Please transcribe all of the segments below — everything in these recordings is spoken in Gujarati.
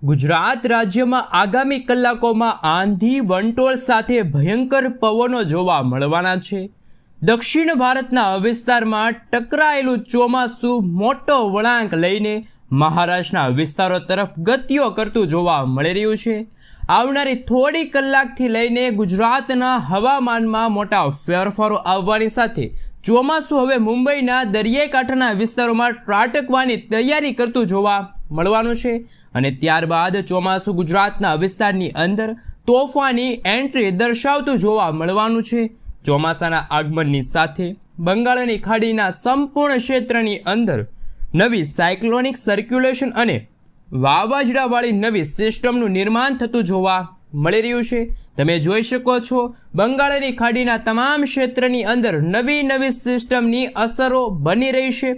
ગુજરાત રાજ્યમાં આગામી કલાકોમાં આંધી વંટોળ સાથે ભયંકર પવનો જોવા મળવાના છે। દક્ષિણ ભારતના વિસ્તારમાં ટકરાયેલું ચોમાસું મોટો વળાંક લઈને મહારાષ્ટ્રના વિસ્તારો તરફ ગતિઓ કરતું જોવા મળી રહ્યું છે। આવનારી થોડી કલાકથી લઈને ગુજરાતના હવામાનમાં મોટા ફેરફારો આવવાની સાથે ચોમાસું હવે મુંબઈના દરિયાઈ કાંઠાના વિસ્તારોમાં ત્રાટકવાની તૈયારી કરતું જોવા મળવાનું છે અને ત્યારબાદ ચોમાસું ગુજરાતના વિસ્તારની અંદર તોફાની એન્ટ્રી દર્શાવતું જોવા મળવાનું છે। ચોમાસાના આગમનની સાથે બંગાળની ખાડીના સંપૂર્ણ ક્ષેત્રની અંદર નવી સાયક્લોનિક સર્ક્યુલેશન અને વાવાઝોડાવાળી નવી સિસ્ટમનું નિર્માણ થતું જોવા મળી રહ્યું છે। તમે જોઈ શકો છો બંગાળની ખાડીના તમામ ક્ષેત્રની અંદર નવી સિસ્ટમની અસરો બની રહી છે।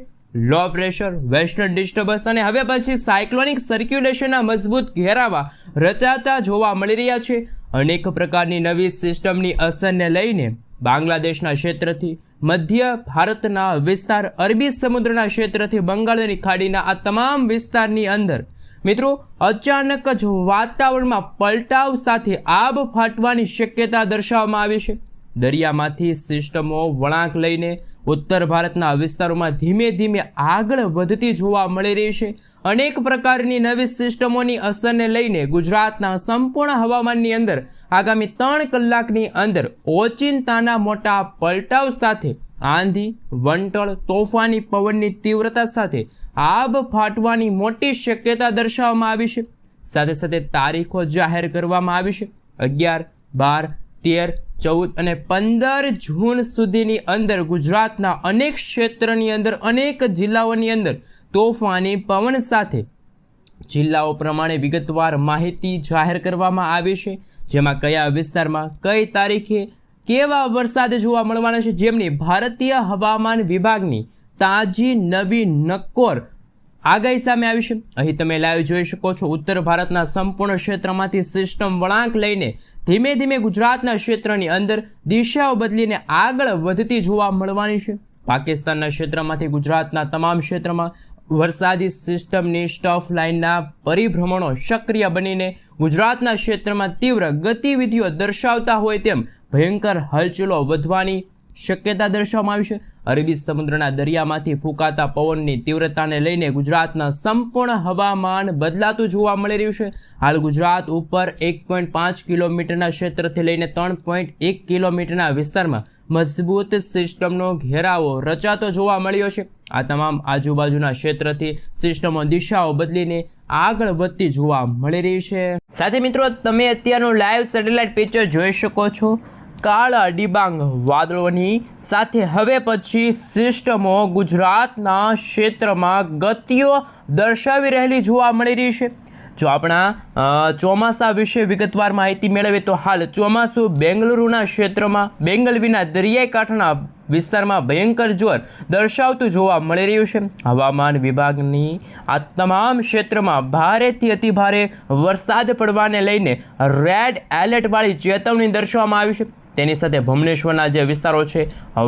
લો પ્રેશર, વેસ્ટર્ન ડિસ્ટર્બન્સ અને હવે પછી સાયક્લોનિક સર્ક્યુલેશનના મજબૂત ઘેરાવા રચાતા જોવા મળી રહ્યા છે। અનેક પ્રકારની નવી સિસ્ટમની અસરને લઈને બાંગ્લાદેશના ક્ષેત્રથી મધ્ય ભારતના વિસ્તાર, અરબી સમુદ્રના ક્ષેત્રથી બંગાળની ખાડીના આ તમામ વિસ્તારની અંદર મિત્રો અચાનક જ વાતાવરણમાં પલટાવ સાથે આબ ફાટવાની શક્યતા દર્શાવવામાં આવી છે। દરિયામાંથી સિસ્ટમો વળાંક લઈને ઉત્તર ભારતના વિસ્તારોમાં ધીમે ધીમે આગળ વધતી જોવા મળી રહી છે। અનેક પ્રકારની નવી સિસ્ટમોની અસરને લઈને ગુજરાતના સંપૂર્ણ હવામાનની અંદર આગામી 3 કલાકની અંદર ઓચિંતાના મોટા પલટાવ સાથે આંધી, વંટોળ, તોફાની પવનની તીવ્રતા સાથે આબ ફાટવાની મોટી શક્યતા દર્શાવવામાં આવી છે। સાથે સાથે તારીખો જાહેર કરવામાં આવી છે। 11, 12, 13, 14 અને 15 જૂન સુધીની અંદર ગુજરાતના અનેક ક્ષેત્રની અંદર, અનેક જિલ્લાઓની અંદર તોફાની પવન સાથે જિલ્લાઓ પ્રમાણે વિગતવાર માહિતી જાહેર કરવામાં આવી છે, જેમાં કયા વિસ્તારમાં કઈ તારીખે કેવા વરસાદ જોવા મળવાના છે, જેમની ભારતીય હવામાન વિભાગની તાજી નવી નક્કોર આગાહી સામે આવી છે। અહીં તમે લાઈવ જોઈ શકો છો ઉત્તર ભારતના સંપૂર્ણ ક્ષેત્રમાંથી સિસ્ટમ વળાંક લઈને ધીમે ધીમે ગુજરાતના ક્ષેત્રની અંદર દિશાઓ બદલીને આગળ વધતી જોવા મળવાની છે। પાકિસ્તાનના ક્ષેત્રમાંથી ગુજરાતના તમામ ક્ષેત્રમાં વરસાદી સિસ્ટમની સ્ટફ લાઇનના પરિભ્રમણો સક્રિય બનીને ગુજરાતના ક્ષેત્રમાં તીવ્ર ગતિવિધિઓ દર્શાવતા હોય તેમ ભયંકર હલચલો વધવાની શક્યતા દર્શાવવામાં આવી છે। અરબી સમુદ્રના દરિયામાંથી ફૂંકાતા પવનની તીવ્રતાને લઈને ગુજરાતના સંપૂર્ણ હવામાન બદલાતું જોવા મળી રહ્યું છે। હાલ ગુજરાત ઉપર 1.5 કિલોમીટરના ક્ષેત્રથી લઈને 3.1 કિલોમીટરના વિસ્તારમાં મજબૂત સિસ્ટમનો ઘેરાવો રચાતો જોવા મળ્યો છે। આ તમામ આજુબાજુના ક્ષેત્રથી સિસ્ટમો દિશાઓ બદલીને આગળ વધતી જોવા મળી રહી છે। સાથે મિત્રો તમે અત્યારનું લાઈવ સેટેલાઇટ પિક્ચર જોઈ શકો છો। કાળા ડિબાંગ વાદળોની સાથે હવે પછી સિસ્ટમો ગુજરાતના ક્ષેત્રમાં ગતિઓ દર્શાવી રહેલી જોવા મળી રહી છે। જો આપણા ચોમાસા વિશે વિગતવાર માહિતી મેળવીએ તો હાલ ચોમાસું બેંગલુરુના ક્ષેત્રમાં બેંગલવીના દરિયાઈ કાંઠાના વિસ્તારમાં ભયંકર જોર દર્શાવતું જોવા મળી રહ્યું છે। હવામાન વિભાગની આ તમામ ક્ષેત્રમાં ભારેથી અતિભારે વરસાદ પડવાને લઈને રેડ એલર્ટવાળી ચેતવણી દર્શાવવામાં આવી છે। તેની સાથે ભુવનેશ્વરના જે વિસ્તારો છે,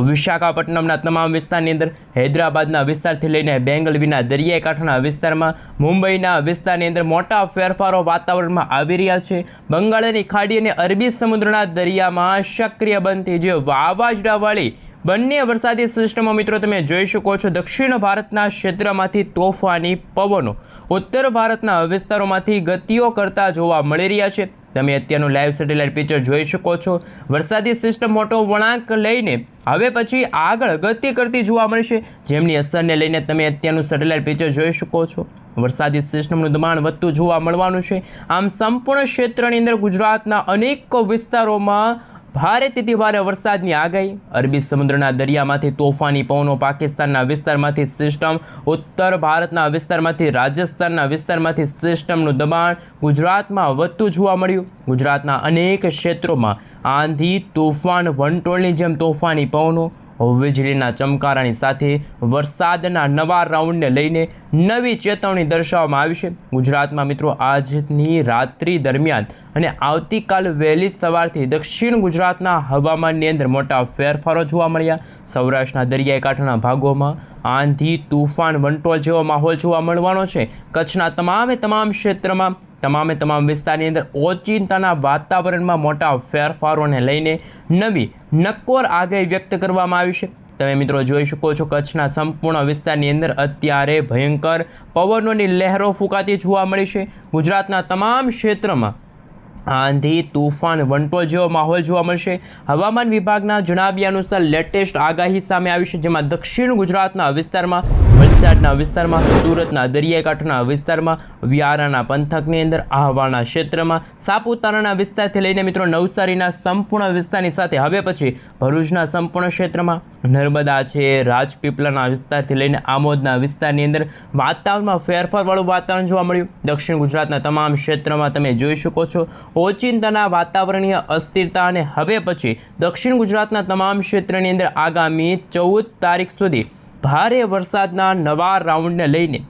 વિશાખાપટ્ટનમના તમામ વિસ્તારની અંદર, હૈદરાબાદના વિસ્તારથી લઈને બેંગલવીના દરિયાઈ કાંઠાના વિસ્તારમાં, મુંબઈના વિસ્તારની અંદર મોટા ફેરફારો વાતાવરણમાં આવી રહ્યા છે। બંગાળની ખાડી અને અરબી સમુદ્રના દરિયામાં સક્રિય બનતી જે વાવાઝોડાવાળી બંને વરસાદી સિસ્ટમો મિત્રો તમે જોઈ શકો છો। દક્ષિણ ભારતના ક્ષેત્રમાંથી તોફાની પવનો ઉત્તર ભારતના વિસ્તારોમાંથી ગતિઓ કરતા જોવા મળી રહ્યા છે। તમે અત્યારનું લાઈવ સેટેલાઇટ પિક્ચર જોઈ શકો છો। વરસાદી સિસ્ટમ મોટો વળાંક લઈને હવે પછી આગળ ગતિ કરતી જોવા મળશે, જેમની અસરને લઈને તમે અત્યારનું સેટેલાઇટ પિક્ચર જોઈ શકો છો। વરસાદી સિસ્ટમનું દબાણ વધતું જોવા મળવાનું છે। આમ સંપૂર્ણ ક્ષેત્રની અંદર ગુજરાતના અનેક વિસ્તારોમાં ભારેથી ભારે વરસાદની આગાહી। અરબી સમુદ્રના દરિયામાંથી તોફાની પવનો, પાકિસ્તાનના વિસ્તારમાંથી સિસ્ટમ, ઉત્તર ભારતના વિસ્તારમાંથી, રાજસ્થાનના વિસ્તારમાંથી સિસ્ટમનું દબાણ ગુજરાતમાં વધતું જોવા મળ્યું। ગુજરાતના અનેક ક્ષેત્રોમાં આંધી, તોફાન, વંટોળની જેમ તોફાની પવનો, વીજળીના ચમકારાની સાથે વરસાદના નવા રાઉન્ડને લઈને નવી ચેતવણી દર્શાવવામાં આવી છે. ગુજરાતમાં મિત્રો આજની રાત્રિ દરમિયાન અને આવતીકાલ વહેલી સવારથી દક્ષિણ ગુજરાતના હવામાનની અંદર મોટા ફેરફારો જોવા મળ્યા. સૌરાષ્ટ્રના દરિયાઈ કાંઠાના ભાગોમાં આંધી, તૂફાન, વંટોળ જેવો માહોલ જોવા મળવાનો છે. કચ્છના તમામ ક્ષેત્રમાં તમામ વિસ્તારની અંદર ઓચિંતાના વાતાવરણમાં મોટા ફેરફારોને લઈને નવી નક્કોર આગાહી વ્યક્ત કરવામાં આવી છે. તમે મિત્રો જોઈ શકો છો કચ્છના સંપૂર્ણ વિસ્તારની અંદર અત્યારે ભયંકર પવનોની લહેરો ફૂંકાતી જોવા મળી છે. ગુજરાતના તમામ ક્ષેત્રમાં આંધી, તૂફાન, વંટોળ જેવો માહોલ જોવા મળશે. હવામાન વિભાગના જણાવ્યા અનુસાર લેટેસ્ટ આગાહી સામે આવી છે, જેમાં દક્ષિણ ગુજરાતના વિસ્તારમાં, વલસાડના વિસ્તારમાં, સુરતના દરિયાઈ કાંઠાના વિસ્તારમાં, વ્યારાના પંથકની અંદર, આહવાના ક્ષેત્રમાં, સાપુતારાના વિસ્તારથી લઈને મિત્રો નવસારીના સંપૂર્ણ વિસ્તારની સાથે હવે પછી ભરૂચના સંપૂર્ણ ક્ષેત્રમાં, નર્મદા છે, રાજપીપળાના વિસ્તારથી લઈને આમોદના વિસ્તારની અંદર વાતાવરણમાં ફેરફારવાળું વાતાવરણ જોવા મળ્યું. દક્ષિણ ગુજરાતના તમામ ક્ષેત્રમાં તમે જોઈ શકો છો ઓચિંતાના વાતાવરણીય અસ્થિરતા. અને હવે પછી દક્ષિણ ગુજરાતના તમામ ક્ષેત્રની અંદર આગામી 14 તારીખ સુધી ભારે વરસાદના નવા રાઉન્ડને લઈને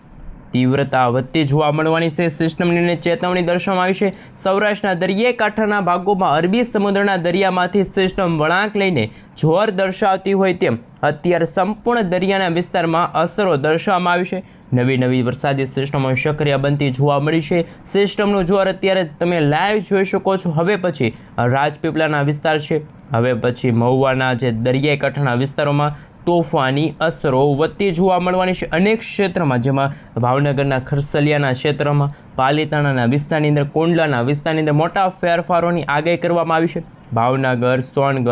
તીવ્રતા વધતી જોવા મળવાની છે. સિસ્ટમની ચેતવણી દર્શાવવામાં આવી છે. સૌરાષ્ટ્રના દરિયાઈ કાંઠાના ભાગોમાં અરબી સમુદ્રના દરિયામાંથી સિસ્ટમ વળાંક લઈને જોર દર્શાવતી હોય તેમ અત્યારે સંપૂર્ણ દરિયાના વિસ્તારમાં અસરો દર્શાવવામાં આવી છે. નવી વરસાદી સિસ્ટમો સક્રિય બનતી જોવા મળી છે. સિસ્ટમનું જોર અત્યારે તમે લાઈવ જોઈ શકો છો. હવે પછી રાજપીપળાના વિસ્તાર છે, હવે પછી મહુવાના જે દરિયાઈ કાંઠાના વિસ્તારોમાં તોફાની અસરો વધતી જોવા મળવાની છે. અનેક ક્ષેત્રમાં, જેમાં ભાવનગરના ખરસલિયાના ક્ષેત્રમાં, પાલીતાણાના વિસ્તારની અંદર, કોંડલાના વિસ્તારની અંદર મોટા ફેરફારોની આગાહી કરવામાં આવી છે. ભાવનગર, સોનગઢ,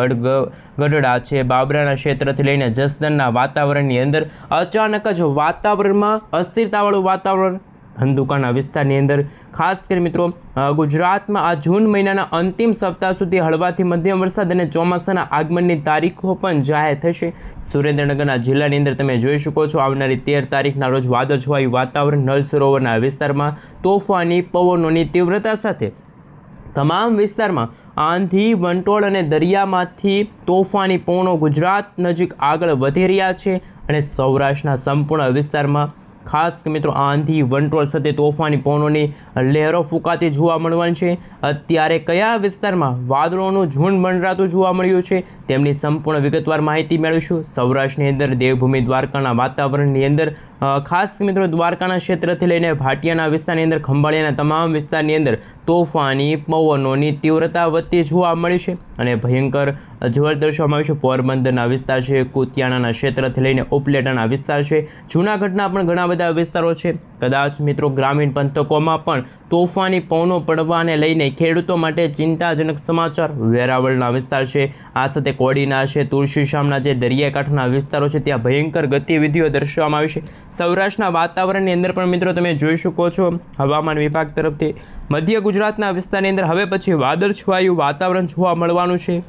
ગઢડા છે, બાબરાના ક્ષેત્રથી લઈને જસદણના વાતાવરણની અંદર અચાનક જ વાતાવરણમાં અસ્થિરતાવાળું વાતાવરણ, ધંધુકાના વિસ્તારની અંદર ખાસ કરી મિત્રો ગુજરાતમાં આ જૂન મહિનાના અંતિમ સપ્તાહ સુધી હળવાથી મધ્યમ વરસાદ અને ચોમાસાના આગમનની તારીખો પણ જાહેર થશે. સુરેન્દ્રનગરના જિલ્લાની અંદર તમે જોઈ શકો છો આવનારી 13 તારીખના રોજ વાદળછવાયું વાતાવરણ, નળ સરોવરના વિસ્તારમાં તોફાની પવનોની તીવ્રતા સાથે તમામ વિસ્તારમાં આંધી, વંટોળ અને દરિયામાંથી તોફાની પવનો ગુજરાત નજીક આગળ વધી રહ્યા છે. અને સૌરાષ્ટ્રના સંપૂર્ણ વિસ્તારમાં ખાસ મિત્રો આંધી, વંટોળ સાથે તોફાની પવનોની લહેરો ફૂંકાતી જોવા મળવાની છે. અત્યારે કયા વિસ્તારમાં વાદળોનું ઝુંડ મંડરાતું જોવા મળ્યું છે તેમની સંપૂર્ણ વિગતવાર માહિતી મેળવીશું. સૌરાષ્ટ્રની અંદર દેવભૂમિ દ્વારકાના વાતાવરણની અંદર ખાસ મિત્રો દ્વારકાના ક્ષેત્રથી લઈને ભાટિયાના વિસ્તારની અંદર, ખંભાળિયાના તમામ વિસ્તારની અંદર તોફાની પવનોની તીવ્રતા વધતી જોવા મળી છે અને ભયંકર જોર દર્શાવવામાં આવ્યું છે. પોરબંદરના વિસ્તાર છે, કુતિયાણાના ક્ષેત્રથી લઈને ઉપલેટાના વિસ્તાર છે, જૂનાગઢના પણ ઘણા બધા વિસ્તારો છે. કદાચ મિત્રો ગ્રામીણ પંથકોમાં પણ તોફાની પવનો પડવાને લઈને ખેડૂતો માટે ચિંતાજનક સમાચાર. વેરાવળના વિસ્તાર છે, આ સાથે કોડીનાર છે, તુલસીશ્યામના જે દરિયાઈ કાંઠાના વિસ્તારો છે ત્યાં ભયંકર ગતિવિધિઓ દર્શાવવામાં આવી છે. સૌરાષ્ટ્રના વાતાવરણની અંદર પણ મિત્રો તમે જોઈ શકો છો હવામાન વિભાગ તરફથી મધ્ય ગુજરાતના વિસ્તારની અંદર હવે પછી વાદળછવાયું વાતાવરણ જોવા મળવાનું છે.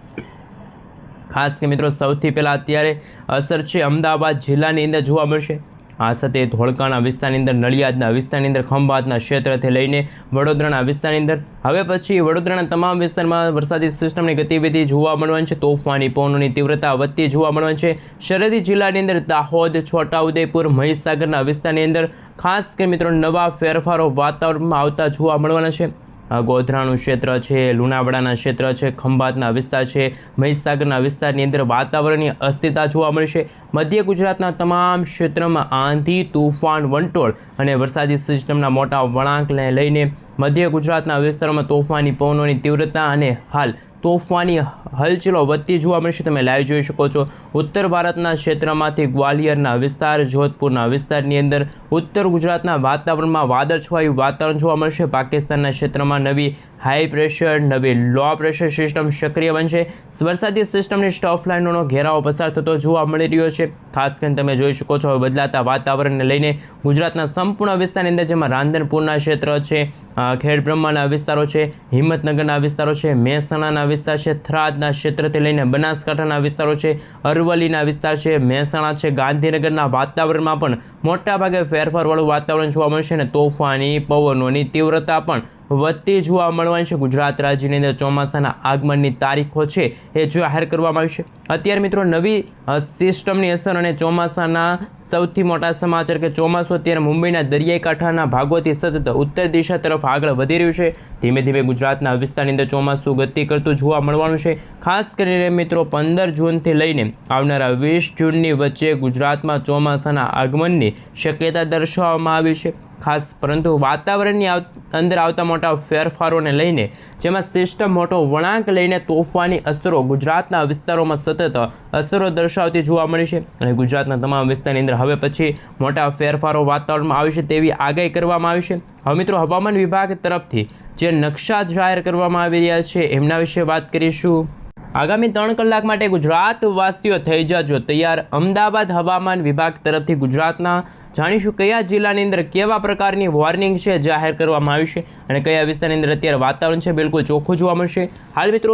ખાસ કે મિત્રો સૌથી પહેલાં અત્યારે અસર છે અમદાવાદ જિલ્લાની અંદર જોવા મળશે. આ સાથે ધોળકાના વિસ્તારની અંદર, નડિયાદના વિસ્તારની અંદર, ખંભાતના ક્ષેત્રથી લઈને વડોદરાના વિસ્તારની અંદર હવે પછી વડોદરાના તમામ વિસ્તારમાં વરસાદી સિસ્ટમની ગતિવિધિ જોવા મળવાની છે. તોફાની પવનોની તીવ્રતા વધતી જોવા મળવાની છે. સરહદી જિલ્લાની અંદર દાહોદ, છોટાઉદેપુર, મહીસાગરના વિસ્તારની અંદર ખાસ કરી મિત્રો નવા ફેરફારો વાતાવરણમાં આવતા જોવા મળવાના છે. ગોધરાનું ક્ષેત્ર છે, લુણાવાડાના ક્ષેત્ર છે, ખંભાતના વિસ્તાર છે, મહીસાગરના વિસ્તારની અંદર વાતાવરણની અસ્થિરતા જોવા મળશે. મધ્ય ગુજરાતના તમામ ક્ષેત્રમાં આંધી, તૂફાન, વંટોળ અને વરસાદી સિસ્ટમના મોટા વળાંકને લઈને મધ્ય ગુજરાતના વિસ્તારોમાં તોફાની પવનોની તીવ્રતા અને હાલ તોફાની હલચલો વધતી જોવા મળશે. તમે લાઈવ જોઈ શકો છો ઉત્તર ભારતના ક્ષેત્રમાંથી ગ્વાલિયરના વિસ્તાર, જોધપુરના વિસ્તારની અંદર ઉત્તર ગુજરાતના વાતાવરણમાં વાદળછવાયું વાતાવરણ જોવા મળશે. પાકિસ્તાનના ક્ષેત્રમાં નવી હાઈ પ્રેશર, નવી લો પ્રેશર સિસ્ટમ સક્રિય બનશે. વરસાદી સિસ્ટમની સ્ટફ લાઇનોનો ઘેરાવો પસાર થતો જોવા મળી રહ્યો છે. ખાસ કરીને તમે જોઈ શકો છો બદલાતા વાતાવરણને લઈને ગુજરાતના સંપૂર્ણ વિસ્તારની અંદર, જેમાં રાંધનપુરના ક્ષેત્ર છે, ખેડબ્રહ્માના વિસ્તારો છે, હિંમતનગરના વિસ્તારો છે, મહેસાણાના વિસ્તાર છે, થરાદના ક્ષેત્રથી લઈને બનાસકાંઠાના વિસ્તારો છે, અરવલ્લીના વિસ્તાર છે, મહેસાણા છે, ગાંધીનગરના વાતાવરણમાં પણ મોટાભાગે ફેરફારવાળું વાતાવરણ જોવા મળશે અને તોફાની પવનોની તીવ્રતા પણ વધતી જોવા મળવાની છે. ગુજરાત રાજ્યની અંદર ચોમાસાના આગમનની તારીખો છે એ જાહેર કરવામાં આવી છે. અત્યારે મિત્રો નવી સિસ્ટમની અસર અને ચોમાસાના સૌથી મોટા સમાચાર કે ચોમાસું અત્યારે મુંબઈના દરિયાઈ કાંઠાના ભાગોથી સતત ઉત્તર દિશા તરફ આગળ વધી રહ્યું છે. ધીમે ધીમે ગુજરાતના વિસ્તારની અંદર ચોમાસું ગતિ કરતું જોવા મળવાનું છે. ખાસ કરીને મિત્રો 15 જૂનથી લઈને આવનારા 20 જૂનની વચ્ચે ગુજરાતમાં ચોમાસાના આગમનની શક્યતા દર્શાવવામાં આવી છે. ખાસ પરંતુ વાતાવરણની અંદર આવતા મોટા ફેરફારોને લઈને જેમાં સિસ્ટમ મોટો વળાંક લઈને તોફાની અસરો ગુજરાતના વિસ્તારોમાં સતત અસરો દર્શાવતી જોવા મળી છે અને ગુજરાતના તમામ વિસ્તારની અંદર હવે પછી મોટા ફેરફારો વાતાવરણમાં આવશે તેવી આગાહી કરવામાં આવી છે. હવે મિત્રો હવામાન વિભાગ તરફથી જે નકશા જાહેર કરવામાં આવી રહ્યા છે એમના વિશે વાત કરીશું. આગામી 3 કલાક માટે ગુજરાતવાસીઓ થઈ જાજો તૈયાર. અમદાવાદ હવામાન વિભાગ તરફથી ગુજરાતના જાણીશું કયા જિલ્લાની અંદર કેવા પ્રકારની વોર્નિંગ છે જાહેર કરવામાં આવી છે અને કયા વિસ્તારની અંદર અત્યારે વાતાવરણ છે બિલકુલ ચોખ્ખું જોવા મળશે. હાલ મિત્રો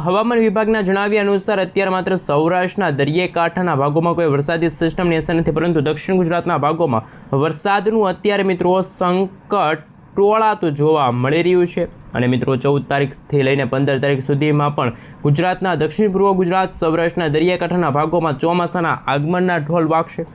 હવામાન વિભાગના જણાવ્યા અનુસાર અત્યારે માત્ર સૌરાષ્ટ્રના દરિયાઈ કાંઠાના ભાગોમાં કોઈ વરસાદી સિસ્ટમની અસર નથી, પરંતુ દક્ષિણ ગુજરાતના ભાગોમાં વરસાદનું અત્યારે મિત્રો સંકટ ટોળાતું જોવા મળી રહ્યું છે. અને મિત્રો 14 તારીખથી લઈને 15 તારીખ સુધીમાં પણ ગુજરાતના દક્ષિણ પૂર્વ ગુજરાત સૌરાષ્ટ્રના દરિયાકાંઠાના ભાગોમાં ચોમાસાના આગમનના ઢોલ વાગશે.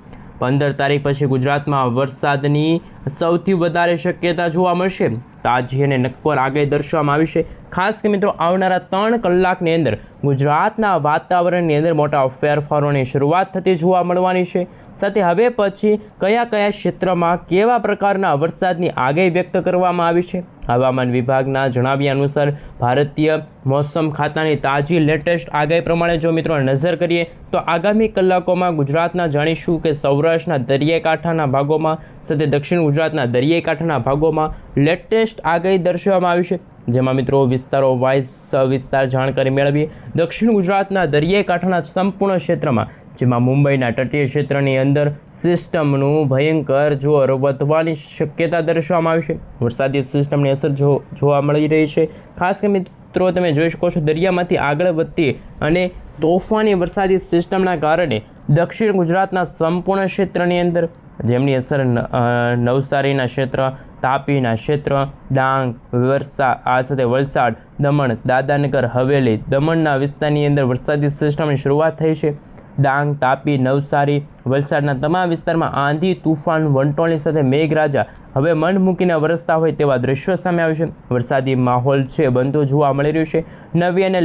15 તારીખ પછી ગુજરાતમાં વરસાદની સૌથી વધારે શક્યતા જોવા મળશે. તાજી અને નક્કોર આગાહી દર્શાવવામાં આવી છે. ખાસ કે મિત્રો આવનારા 3 કલાકની અંદર ગુજરાતના વાતાવરણની અંદર મોટા ફેરફારોની શરૂઆત થતી જોવા મળવાની છે. સાથે હવે પછી કયા કયા ક્ષેત્રમાં કેવા પ્રકારના વરસાદની આગાહી વ્યક્ત કરવામાં આવી છે. હવામાન વિભાગના જણાવ્યા અનુસાર ભારતીય મોસમ ખાતાની તાજી લેટેસ્ટ આગાહી પ્રમાણે જો મિત્રો નજર કરીએ તો આગામી કલાકોમાં ગુજરાતના જાણીશું કે સૌરાષ્ટ્રના દરિયાઈ કાંઠાના ભાગોમાં સાથે દક્ષિણ ગુજરાતના દરિયાઈ કાંઠાના ભાગોમાં લેટેસ્ટ આગાહી દર્શાવવામાં આવી છે. જેમાં મિત્રો વિસ્તારો વાઇઝ સવિસ્તાર જાણકારી મેળવીએ. દક્ષિણ ગુજરાતના દરિયાઈ કાંઠાના સંપૂર્ણ ક્ષેત્રમાં જેમાં મુંબઈના તટીય ક્ષેત્રની અંદર સિસ્ટમનું ભયંકર જોર વધવાની શક્યતા દર્શાવવામાં આવી છે. વરસાદી સિસ્ટમની અસર જોવા મળી રહી છે. ખાસ કરીને મિત્રો તમે જોઈ શકો છો દરિયામાંથી આગળ વધતી અને તોફાની વરસાદી સિસ્ટમના કારણે દક્ષિણ ગુજરાતના સંપૂર્ણ ક્ષેત્રની અંદર જેમની અસર નવસારીના ક્ષેત્ર, તાપીના ક્ષેત્ર, ડાંગ, આ સાથે વલસાડ, દમણ, દાદરાનગર હવેલી, દમણના વિસ્તારની અંદર વરસાદી સિસ્ટમની શરૂઆત થઈ છે. ડાંગ, તાપી, નવસારી, વલસાડના તમામ વિસ્તારમાં આંધી, તુફાન, વંટોળની સાથે મેઘરાજા હવે મન મૂકીને વરસતા હોય તેવા દ્રશ્યો સામે આવ્યું છે. વરસાદી માહોલ છે બનતો જોવા મળી રહ્યું છે. નવી અને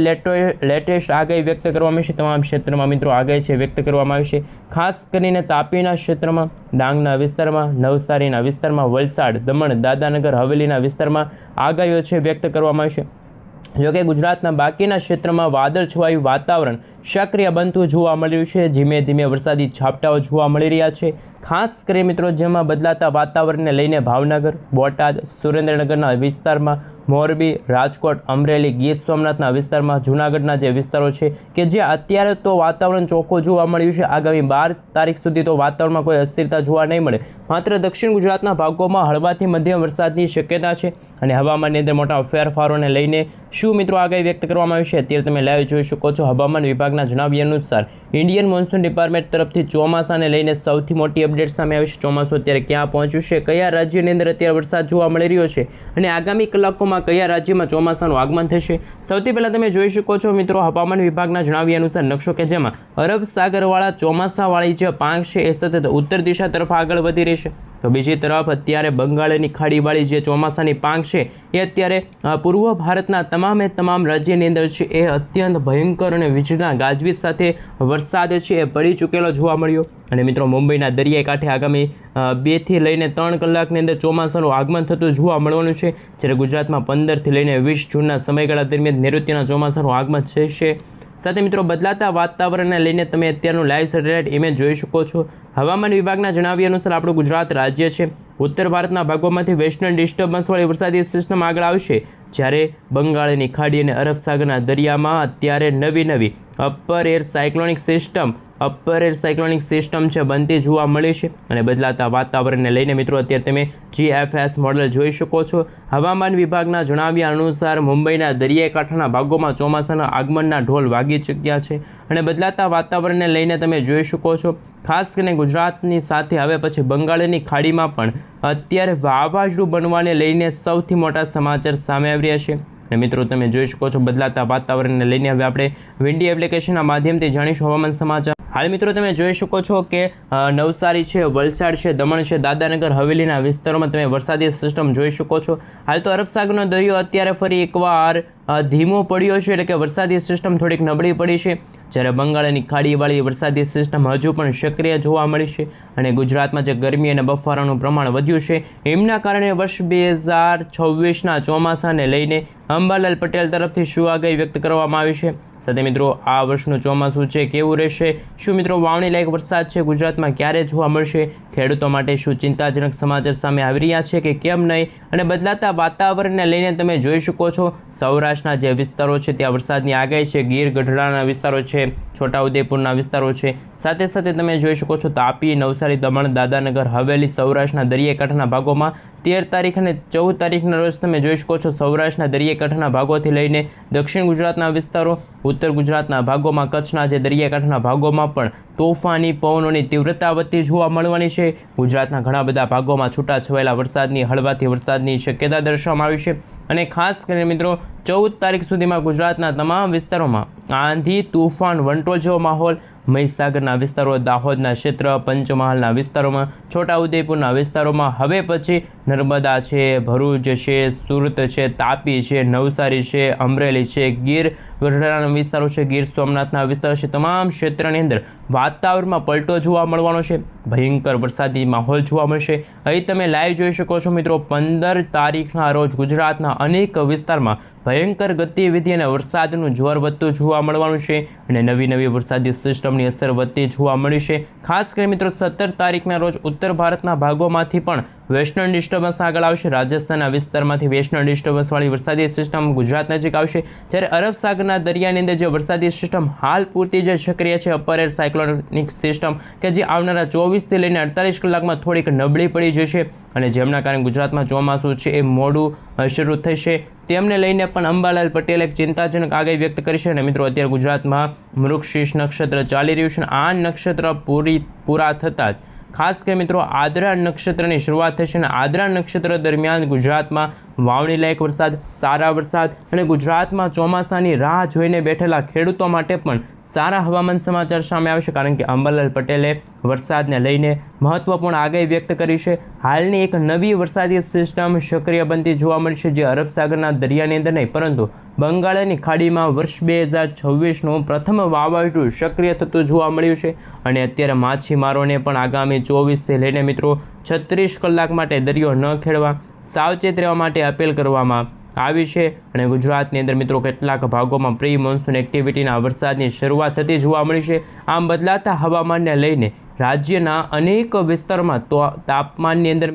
લેટેસ્ટ આગાહી વ્યક્ત કરવામાં આવી છે. તમામ ક્ષેત્રમાં મિત્રો આગાહી છે વ્યક્ત કરવામાં આવી છે. ખાસ કરીને તાપીના ક્ષેત્રમાં, ડાંગના વિસ્તારમાં, નવસારીના વિસ્તારમાં, વલસાડ, દમણ, દાદરાનગર હવેલીના વિસ્તારમાં આગાહીઓ છે વ્યક્ત કરવામાં આવી છે. જોકે ગુજરાતના બાકીના ક્ષેત્રમાં વાદળછવાયું વાતાવરણ સક્રિય બનતું જોવા મળ્યું છે. ધીમે ધીમે વરસાદી ઝાપટાઓ જોવા મળી રહ્યા છે. ખાસ કરી મિત્રો જેમાં બદલાતા વાતાવરણને લઈને ભાવનગર, બોટાદ, સુરેન્દ્રનગરના વિસ્તારમાં, મોરબી, રાજકોટ, અમરેલી, ગીર સોમનાથના વિસ્તારમાં, જૂનાગઢના જે વિસ્તારો છે કે જે અત્યારે તો વાતાવરણ ચોખ્ખું જોવા મળ્યું છે. આગામી 12 તારીખ સુધી તો વાતાવરણમાં કોઈ અસ્થિરતા જોવા નહીં મળે. માત્ર દક્ષિણ ગુજરાતના ભાગોમાં હળવાથી મધ્યમ વરસાદની શક્યતા છે. અને હવામાનની અંદર મોટા ફેરફારોને લઈને શું મિત્રો આગાહી વ્યક્ત કરવામાં આવી છે અત્યારે તમે લાઈવ જોઈ શકો છો. હવામાન વિભાગના જણાવ્યા અનુસાર ઇન્ડિયન મોન્સૂન ડિપાર્ટમેન્ટ તરફથી ચોમાસાને લઈને સૌથી મોટી અપડેટ સામે આવી છે. ચોમાસું અત્યારે ક્યાં પહોંચ્યું છે, કયા રાજ્યની અંદર અત્યારે વરસાદ જોવા મળી રહ્યો છે અને આગામી કલાકોમાં કયા રાજ્યમાં ચોમાસાનું આગમન થશે. સૌથી પહેલાં તમે જોઈ શકો છો મિત્રો હવામાન વિભાગના જણાવ્યા અનુસાર નકશો કે જેમાં અરબ સાગરવાળા ચોમાસાવાળી જે પાંખ છે એ સતત ઉત્તર દિશા તરફ આગળ વધી રહી છે. તો બીજી તરફ અત્યારે બંગાળની ખાડીવાળી જે ચોમાસાની પાંખ છે એ અત્યારે પૂર્વ ભારતના તમામ રાજ્યની અંદર છે એ અત્યંત ભયંકર અને વીજળીના ગાજવીજ સાથે વરસાદ છે એ પડી ચૂકેલો જોવા મળ્યો. અને મિત્રો મુંબઈના દરિયાઈ કાંઠે આગામી 2 થી લઈને 3 કલાકની અંદર ચોમાસાનું આગમન થતું જોવા મળવાનું છે. જ્યારે ગુજરાતમાં 15 થી લઈને 20 જૂનના સમયગાળા દરમિયાન નૈઋત્યના ચોમાસાનું આગમન થશે. સાથે મિત્રો બદલાતા વાતાવરણને લઈને તમે અત્યારનું લાઈવ સેટેલાઇટ ઇમેજ જોઈ શકો છો. હવામાન વિભાગના જણાવ્યા અનુસાર આપણું ગુજરાત રાજ્ય છે ઉત્તર ભારતના ભાગોમાંથી વેસ્ટર્ન ડિસ્ટર્બન્સવાળી વરસાદી સિસ્ટમ આગળ આવશે. જ્યારે બંગાળની ખાડી અને અરબ સાગરના દરિયામાં અત્યારે નવી અપર એર સાયક્લોનિક સિસ્ટમ છે બનતી જોવા મળી છે. અને બદલાતા વાતાવરણને લઈને મિત્રો અત્યારે તમે GFS મોડેલ જોઈ શકો છો. હવામાન વિભાગના જણાવ્યા અનુસાર મુંબઈના દરિયાઈ કાંઠાના ભાગોમાં ચોમાસાના આગમનના ઢોલ વાગી ચૂક્યા છે. અને બદલાતા વાતાવરણને લઈને તમે જોઈ શકો છો ખાસ કરીને ગુજરાતની સાથે હવે પછી બંગાળની ખાડીમાં પણ અત્યારે વાવાઝોડું બનવાને લઈને સૌથી મોટા સમાચાર સામે આવી રહ્યા છે. અને મિત્રો તમે જોઈ શકો છો બદલાતા વાતાવરણને લઈને હવે આપણે વિન્ડી એપ્લિકેશનના માધ્યમથી જાણીશું હવામાન સમાચાર. હાલ મિત્રો તમે જોઈ શકો છો કે નવસારી છે, વલસાડ છે, દમણ છે, દાદરાનગર હવેલીના વિસ્તારોમાં તમે વરસાદી સિસ્ટમ જોઈ શકો છો. હાલ તો અરબ સાગરનો દરિયો અત્યારે ફરી એકવાર ધીમો પડ્યો છે, એટલે કે વરસાદી સિસ્ટમ થોડીક નબળી પડી છે. જ્યારે બંગાળની ખાડીવાળી વરસાદી સિસ્ટમ હજુ પણ સક્રિય જોવા મળી છે અને ગુજરાતમાં જે ગરમી અને બફારાનું પ્રમાણ વધ્યું છે એમના કારણે વર્ષ 2026ના ચોમાસાને લઈને અંબાલાલ પટેલ તરફથી શું આગાહી વ્યક્ત કરવામાં આવી છે. સાથે મિત્રો આ વર્ષનું ચોમાસું છે કેવું રહેશે, શું મિત્રો વાવણી લાયક વરસાદ છે ગુજરાતમાં ક્યારે જોવા મળશે, ખેડૂતો માટે શું ચિંતાજનક સમાચાર સામે આવી રહ્યા છે કે કેમ નહીં, અને બદલાતા વાતાવરણને લઈને તમે જોઈ શકો છો સૌરાષ્ટ્રના જે વિસ્તારો છે ત્યાં વરસાદની આગાહી છે. ગીર ગઢડાના વિસ્તારો છે, છોટાઉદેપુરના વિસ્તારો છે, સાથે સાથે તમે જોઈ શકો છો તાપી, નવસારી, દમણ, દાદરાનગર હવેલી, સૌરાષ્ટ્રના દરિયાકાંઠાના ભાગોમાં 13 તારીખ અને 14 તારીખના રોજ તમે જોઈ શકો છો સૌરાષ્ટ્રના દરિયાકાંઠાના ભાગોથી લઈને દક્ષિણ ગુજરાતના વિસ્તારો, ઉત્તર ગુજરાતના ભાગોમાં, કચ્છના જે દરિયાકાંઠાના ભાગોમાં પણ તોફાની પવનોની તીવ્રતા વધતી જોવા મળવાની છે. ગુજરાતના ઘણા બધા ભાગોમાં છૂટાછવાયેલા વરસાદની, હળવાથી વરસાદની શક્યતા દર્શાવવામાં આવી છે. અને ખાસ કરીને મિત્રો 14 તારીખ સુધીમાં ગુજરાતના તમામ વિસ્તારોમાં આંધી, તૂફાન, વંટોળ જેવો માહોલ. મહીસાગરના વિસ્તારો, દાહોદના ક્ષેત્ર, પંચમહાલના વિસ્તારોમાં, છોટાઉદેપુરના વિસ્તારોમાં, હવે પછી નર્મદા છે, ભરૂચ છે, સુરત છે, તાપી છે, નવસારી છે, અમરેલી છે, ગીર ગઢડાના વિસ્તારો છે, ગીર સોમનાથના વિસ્તારો છે, તમામ ક્ષેત્રની અંદર વાતાવરણમાં પલટો જોવા મળવાનો છે. ભયંકર વરસાદી માહોલ જોવા મળશે. અહીં તમે લાઈવ જોઈ શકો છો મિત્રો 15 તારીખના રોજ ગુજરાતના અનેક વિસ્તારમાં ભયંકર ગતિવિધિ અને વરસાદનું જોર વધતું જોવા મળવાનું છે અને નવી વરસાદી સિસ્ટમની અસર વધતી જોવા મળી છે. ખાસ કરીને મિત્રો 17 તારીખના રોજ ઉત્તર ભારતના ભાગોમાંથી પણ વેસ્ટર્ન ડિસ્ટર્બન્સ આગળ આવશે. રાજસ્થાનના વિસ્તારમાંથી વેસ્ટર્ન ડિસ્ટર્બન્સવાળી વરસાદી સિસ્ટમ ગુજરાત નજીક આવશે. જ્યારે અરબ સાગરના દરિયાની અંદર જે વરસાદી સિસ્ટમ હાલ પૂરતી જે સક્રિય છે અપર એર સાયક્લોનિક સિસ્ટમ કે જે આવનારા 24થી લઈને 48 કલાકમાં થોડીક નબળી પડી જશે અને જેમના કારણે ગુજરાતમાં ચોમાસું છે એ મોડું શરૂ થશે. તેમને લઈને પણ અંબાલાલ પટેલે એક ચિંતાજનક આગાહી વ્યક્ત કરી છે. અને મિત્રો અત્યારે ગુજરાતમાં મૃગશીર્ષ નક્ષત્ર ચાલી રહ્યું છે અને આ નક્ષત્ર પૂરા થતાં જ ખાસ કરીને મિત્રો આદ્રા નક્ષત્રની શરૂઆત થશે અને આદ્રા નક્ષત્ર દરમિયાન ગુજરાતમાં વાવણી લાયક વરસાદ, સારા વરસાદ અને ગુજરાતમાં ચોમાસાની રાહ જોઈને બેઠેલા ખેડૂતો માટે પણ સારા હવામાન સમાચાર સામે આવશે. કારણ કે અંબાલાલ પટેલે વરસાદને લઈને મહત્વપૂર્ણ આગાહી વ્યક્ત કરી છે. હાલની એક નવી વરસાદી સિસ્ટમ સક્રિય બનતી જોવા મળી છે જે અરબ સાગરના દરિયાની અંદર નહીં પરંતુ બંગાળની ખાડીમાં વર્ષ 2026નું પ્રથમ વાવાઝોડું સક્રિય થતું જોવા મળ્યું છે. અને અત્યારે માછીમારોને પણ આગામી 24થી લઈને મિત્રો 36 કલાક માટે દરિયો ન ખેડવા, સાવચેત રહેવા માટે અપીલ કરવામાં આવી છે. અને ગુજરાતની અંદર મિત્રો કેટલાક ભાગોમાં પ્રી મોન્સૂન એક્ટિવિટીના વરસાદની શરૂઆત થતી જોવા મળી છે. આમ બદલાતા હવામાનને લઈને રાજ્યના અનેક વિસ્તારોમાં તાપમાનની અંદર